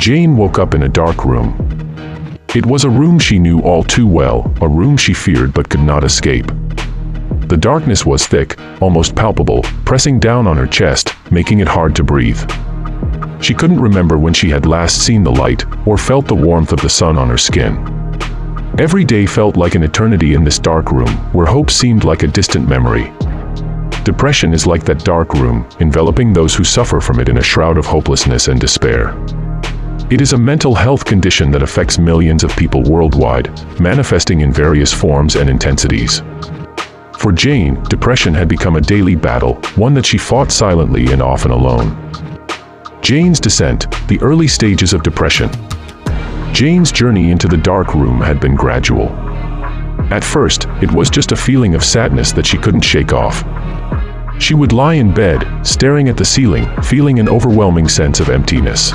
Jane woke up in a dark room. It was a room she knew all too well, a room she feared but could not escape. The darkness was thick, almost palpable, pressing down on her chest, making it hard to breathe. She couldn't remember when she had last seen the light, or felt the warmth of the sun on her skin. Every day felt like an eternity in this dark room, where hope seemed like a distant memory. Depression is like that dark room, enveloping those who suffer from it in a shroud of hopelessness and despair. It is a mental health condition that affects millions of people worldwide, manifesting in various forms and intensities. For Jane, depression had become a daily battle, one that she fought silently and often alone. Jane's descent, the early stages of depression. Jane's journey into the dark room had been gradual. At first, it was just a feeling of sadness that she couldn't shake off. She would lie in bed, staring at the ceiling, feeling an overwhelming sense of emptiness.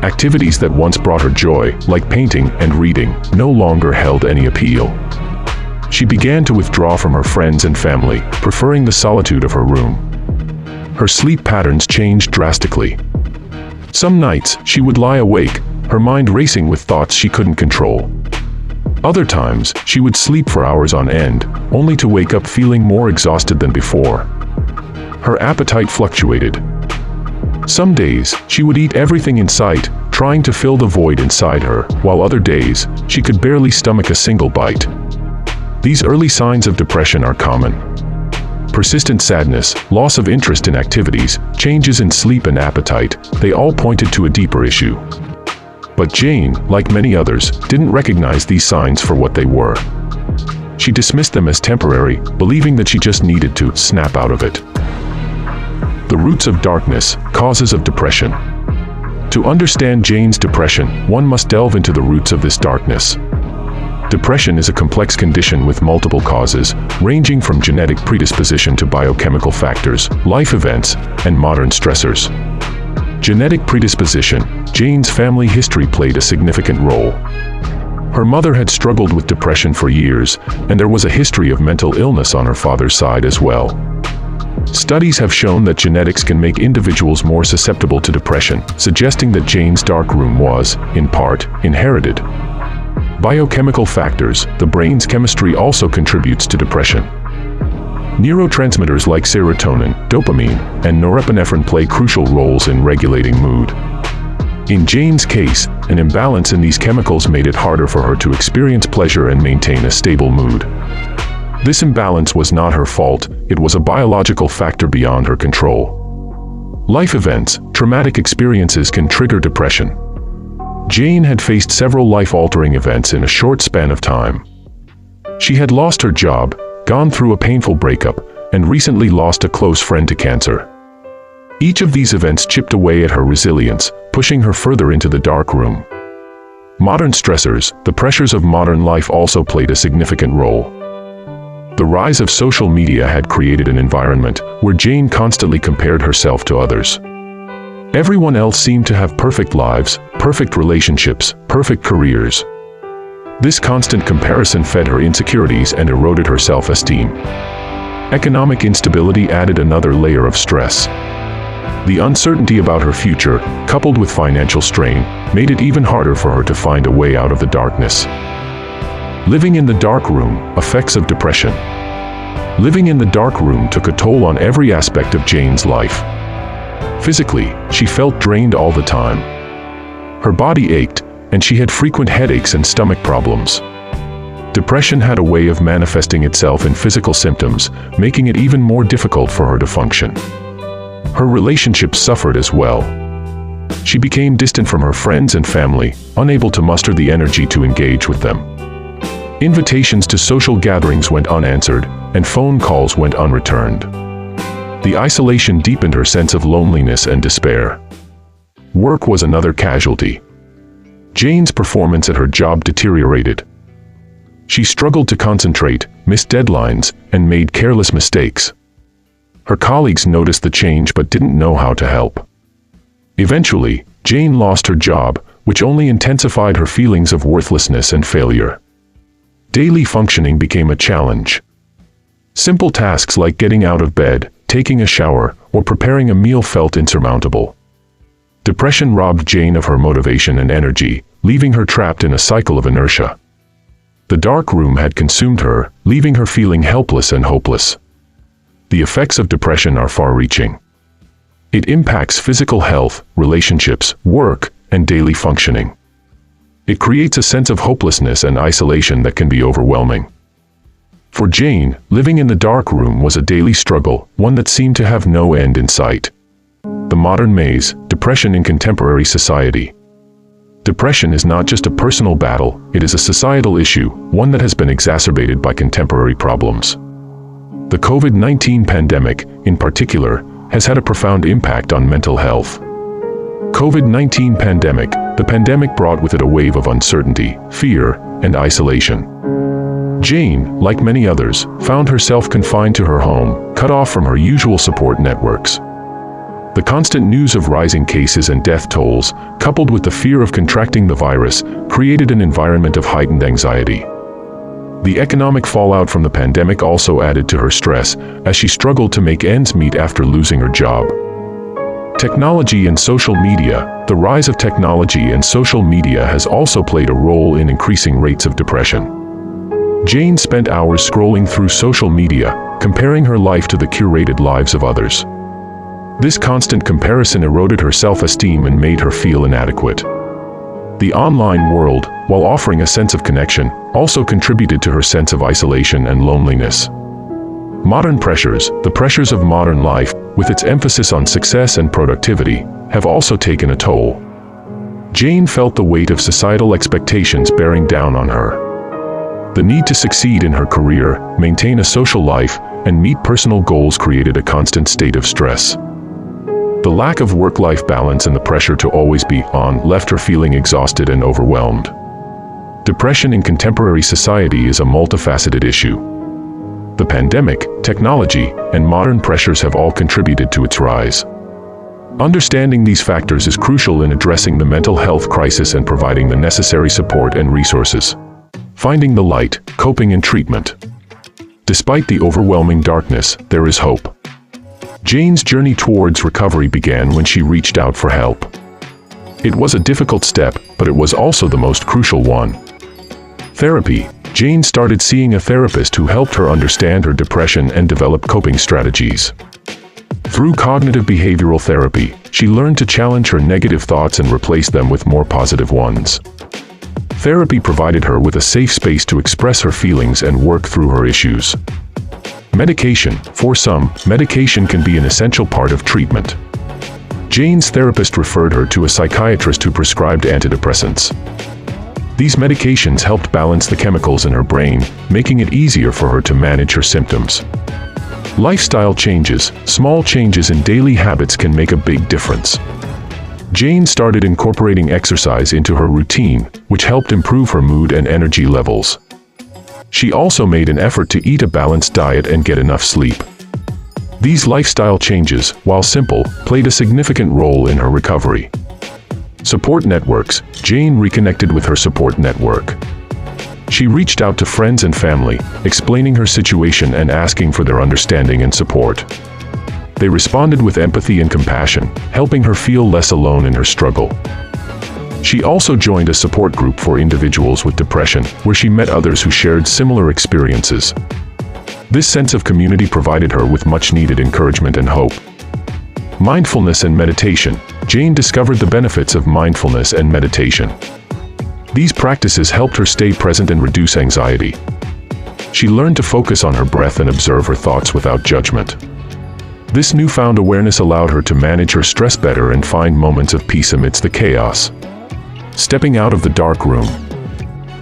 Activities that once brought her joy, like painting and reading, no longer held any appeal. She began to withdraw from her friends and family, preferring the solitude of her room. Her sleep patterns changed drastically. Some nights, she would lie awake, her mind racing with thoughts she couldn't control. Other times, she would sleep for hours on end, only to wake up feeling more exhausted than before. Her appetite fluctuated. Some days, she would eat everything in sight, trying to fill the void inside her, while other days, she could barely stomach a single bite. These early signs of depression are common. Persistent sadness, loss of interest in activities, changes in sleep and appetite, they all pointed to a deeper issue. But Jane, like many others, didn't recognize these signs for what they were. She dismissed them as temporary, believing that she just needed to snap out of it. The roots of darkness, causes of depression. To understand Jane's depression, one must delve into the roots of this darkness. Depression is a complex condition with multiple causes, ranging from genetic predisposition to biochemical factors, life events, and modern stressors. Genetic predisposition. Jane's family history played a significant role. Her mother had struggled with depression for years, and there was a history of mental illness on her father's side as well. Studies have shown that genetics can make individuals more susceptible to depression, suggesting that Jane's dark room was, in part, inherited. Biochemical factors. The brain's chemistry also contributes to depression. Neurotransmitters like serotonin, dopamine, and norepinephrine play crucial roles in regulating mood. In Jane's case, an imbalance in these chemicals made it harder for her to experience pleasure and maintain a stable mood. This imbalance was not her fault, it was a biological factor beyond her control. Life events. Traumatic experiences can trigger depression. Jane had faced several life-altering events in a short span of time. She had lost her job, gone through a painful breakup, and recently lost a close friend to cancer. Each of these events chipped away at her resilience, pushing her further into the dark room. Modern stressors. The pressures of modern life also played a significant role. The rise of social media had created an environment where Jane constantly compared herself to others. Everyone else seemed to have perfect lives, perfect relationships, perfect careers. This constant comparison fed her insecurities and eroded her self-esteem. Economic instability added another layer of stress. The uncertainty about her future, coupled with financial strain, made it even harder for her to find a way out of the darkness. Living in the dark room. Effects of depression. Living in the dark room took a toll on every aspect of Jane's life. Physically, she felt drained all the time. Her body ached, and she had frequent headaches and stomach problems. Depression had a way of manifesting itself in physical symptoms, making it even more difficult for her to function. Her relationships suffered as well. She became distant from her friends and family, unable to muster the energy to engage with them. Invitations to social gatherings went unanswered, and phone calls went unreturned. The isolation deepened her sense of loneliness and despair. Work was another casualty. Jane's performance at her job deteriorated. She struggled to concentrate, missed deadlines, and made careless mistakes. Her colleagues noticed the change but didn't know how to help. Eventually, Jane lost her job, which only intensified her feelings of worthlessness and failure. Daily functioning became a challenge. Simple tasks like getting out of bed, taking a shower, or preparing a meal felt insurmountable. Depression robbed Jane of her motivation and energy, leaving her trapped in a cycle of inertia. The dark room had consumed her, leaving her feeling helpless and hopeless. The effects of depression are far-reaching. It impacts physical health, relationships, work, and daily functioning. It creates a sense of hopelessness and isolation that can be overwhelming. For Jane, living in the dark room was a daily struggle, one that seemed to have no end in sight. The modern maze, depression in contemporary society. Depression is not just a personal battle, it is a societal issue, one that has been exacerbated by contemporary problems. The COVID-19 pandemic, in particular, has had a profound impact on mental health. COVID-19 pandemic, the pandemic brought with it a wave of uncertainty, fear, and isolation. Jane, like many others, found herself confined to her home, cut off from her usual support networks. The constant news of rising cases and death tolls, coupled with the fear of contracting the virus, created an environment of heightened anxiety. The economic fallout from the pandemic also added to her stress, as she struggled to make ends meet after losing her job. Technology and social media. The rise of technology and social media has also played a role in increasing rates of depression. Jane spent hours scrolling through social media, comparing her life to the curated lives of others. This constant comparison eroded her self-esteem and made her feel inadequate. The online world, while offering a sense of connection, also contributed to her sense of isolation and loneliness. Modern pressures, the pressures of modern life, with its emphasis on success and productivity, have also taken a toll. Jane felt the weight of societal expectations bearing down on her. The need to succeed in her career, maintain a social life, and meet personal goals created a constant state of stress. The lack of work-life balance and the pressure to always be on left her feeling exhausted and overwhelmed. Depression in contemporary society is a multifaceted issue. The pandemic, technology, and modern pressures have all contributed to its rise. Understanding these factors is crucial in addressing the mental health crisis and providing the necessary support and resources. Finding the light, coping and treatment. Despite the overwhelming darkness, there is hope. Jane's journey towards recovery began when she reached out for help. It was a difficult step, but it was also the most crucial one. Therapy. Jane started seeing a therapist who helped her understand her depression and develop coping strategies. Through cognitive behavioral therapy, she learned to challenge her negative thoughts and replace them with more positive ones. Therapy provided her with a safe space to express her feelings and work through her issues. Medication. For some, medication can be an essential part of treatment. Jane's therapist referred her to a psychiatrist who prescribed antidepressants. These medications helped balance the chemicals in her brain, making it easier for her to manage her symptoms. Lifestyle changes. Small changes in daily habits can make a big difference. Jane started incorporating exercise into her routine, which helped improve her mood and energy levels. She also made an effort to eat a balanced diet and get enough sleep. These lifestyle changes, while simple, played a significant role in her recovery. Support networks. Jane reconnected with her support network. She reached out to friends and family, explaining her situation and asking for their understanding and support. They responded with empathy and compassion, helping her feel less alone in her struggle. She also joined a support group for individuals with depression, where she met others who shared similar experiences. This sense of community provided her with much-needed encouragement and hope. Mindfulness and meditation. Jane discovered the benefits of mindfulness and meditation. These practices helped her stay present and reduce anxiety. She learned to focus on her breath and observe her thoughts without judgment. This newfound awareness allowed her to manage her stress better and find moments of peace amidst the chaos. Stepping out of the dark room.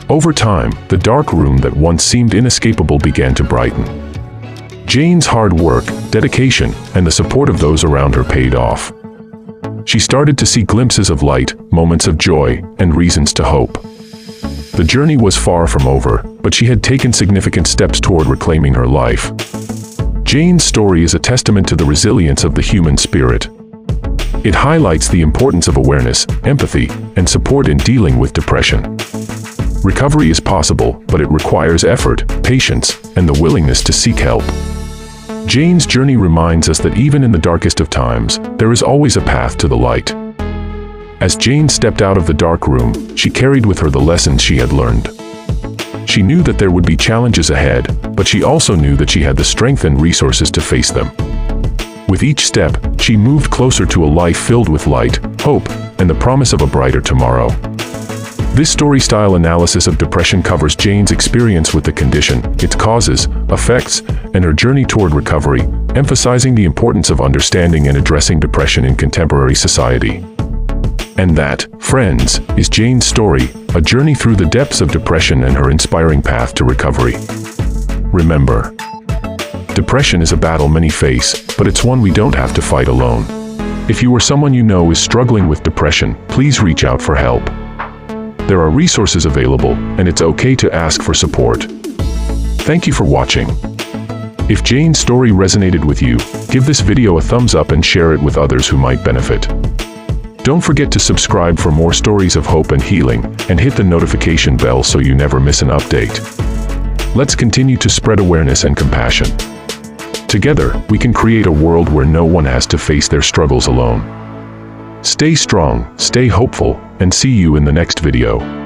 Over time, the dark room that once seemed inescapable began to brighten. Jane's hard work, dedication, and the support of those around her paid off. She started to see glimpses of light, moments of joy, and reasons to hope. The journey was far from over, but she had taken significant steps toward reclaiming her life. Jane's story is a testament to the resilience of the human spirit. It highlights the importance of awareness, empathy, and support in dealing with depression. Recovery is possible, but it requires effort, patience, and the willingness to seek help. Jane's journey reminds us that even in the darkest of times, there is always a path to the light. As Jane stepped out of the dark room, she carried with her the lessons she had learned. She knew that there would be challenges ahead, but she also knew that she had the strength and resources to face them. With each step, she moved closer to a life filled with light, hope, and the promise of a brighter tomorrow. This story-style analysis of depression covers Jane's experience with the condition, its causes, effects, and her journey toward recovery, emphasizing the importance of understanding and addressing depression in contemporary society. And that, friends, is Jane's story, a journey through the depths of depression and her inspiring path to recovery. Remember, depression is a battle many face, but it's one we don't have to fight alone. If you or someone you know is struggling with depression, please reach out for help. There are resources available, and it's okay to ask for support. Thank you for watching. If Jane's story resonated with you, give this video a thumbs up and share it with others who might benefit. Don't forget to subscribe for more stories of hope and healing, and hit the notification bell so you never miss an update. Let's continue to spread awareness and compassion. Together, we can create a world where no one has to face their struggles alone. Stay strong, stay hopeful, and see you in the next video.